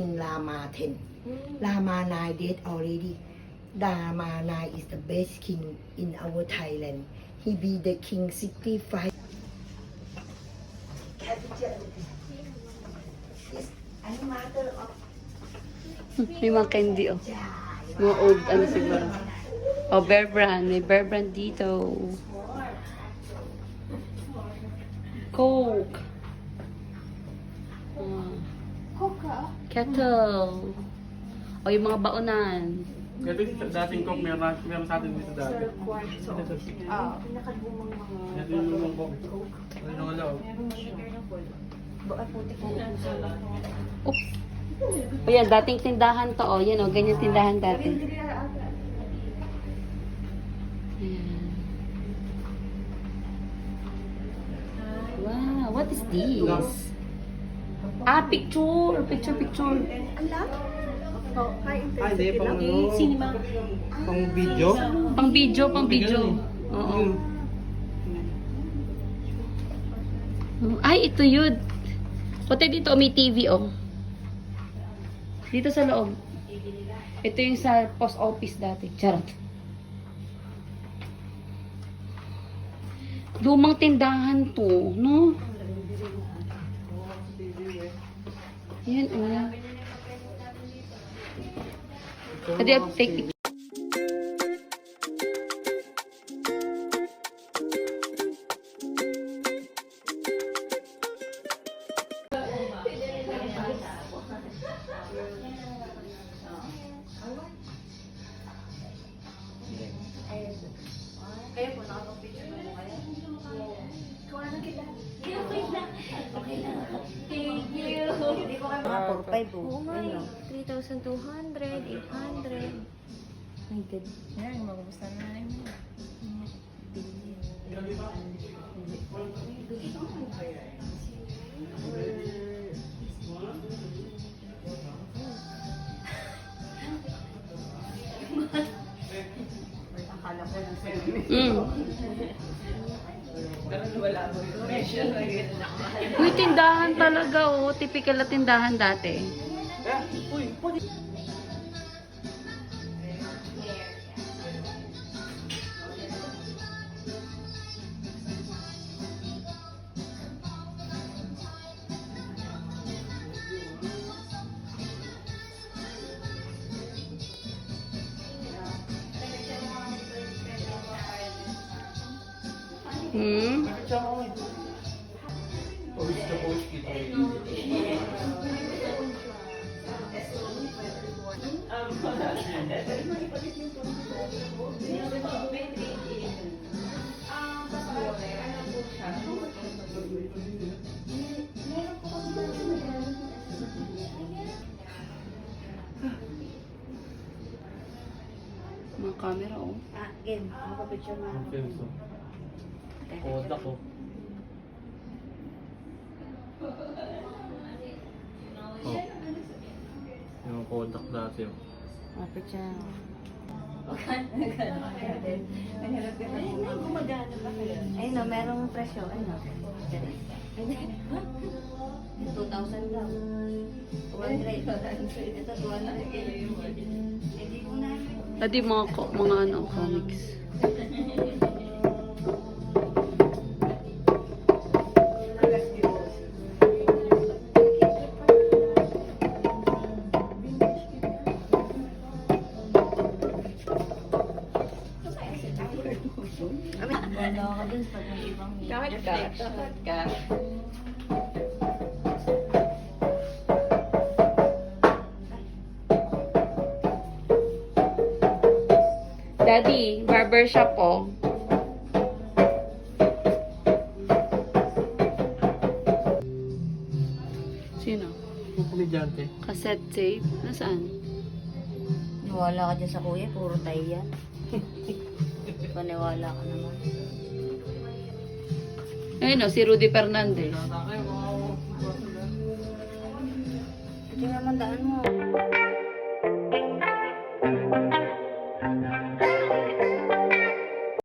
King Rama X. Rama IX dead already. Rama IX is the best king in our Thailand. He be the king 65. Ano matter of May mga candy, oh. Mga old, ano siguro. Oh, Bear Brand. May Bear Brand dito. Coke. Kettle. O, yung mga baonan. Ito yung dating Coke, meron sa atin dito dati. pinakagumang mga Ito yung lumang Coke. Ito yung alaw. Oops. O yan, dating tindahan to, oh. Yan, oh. Ganyan tindahan dati. Ayan. Wow, what is this? Ah, picture. Picture. Hindi, pang ano? Cinema. Pang video? Pang video. Oo. Ay, ito yun. Pati dito, may TV, oh. Dito sa loob. Ito yung sa post office dati. Charot. Lumang tindahan to, no? Yan, oh. Pwede ako take picture. Kayo po, nakapag-picture na po kayo? Kuha na kita. Okay lang. Thank you. Hindi ko kayo mga 4-5 po. Oo nga eh. 3,200, 800. My God. Yan, magugusta na na yun. Akala ko lang sa Uy, tindahan talaga, oh. Typical na tindahan dati. Mga camera, oh. Game. Makapicture na. Penso. Koda ko. Oh. Yung Kodak dati. Oh. Makapicture na. Ay, gumagana ba kayo? Ayun no, merong presyo. Ayun no. 2,000 daw. 200. Ito 200. Hindi ko na. Adi mga ano, comics. Takot ka. Daddy, barbershop, oh. Sino? Yung komedyante. Cassette tape? Nasaan? Niwala ka dyan sa kuya, puro tayo yan. Paniwala ka naman. Ayun, oh, si Rudy Fernandez. Ito naman daan mo.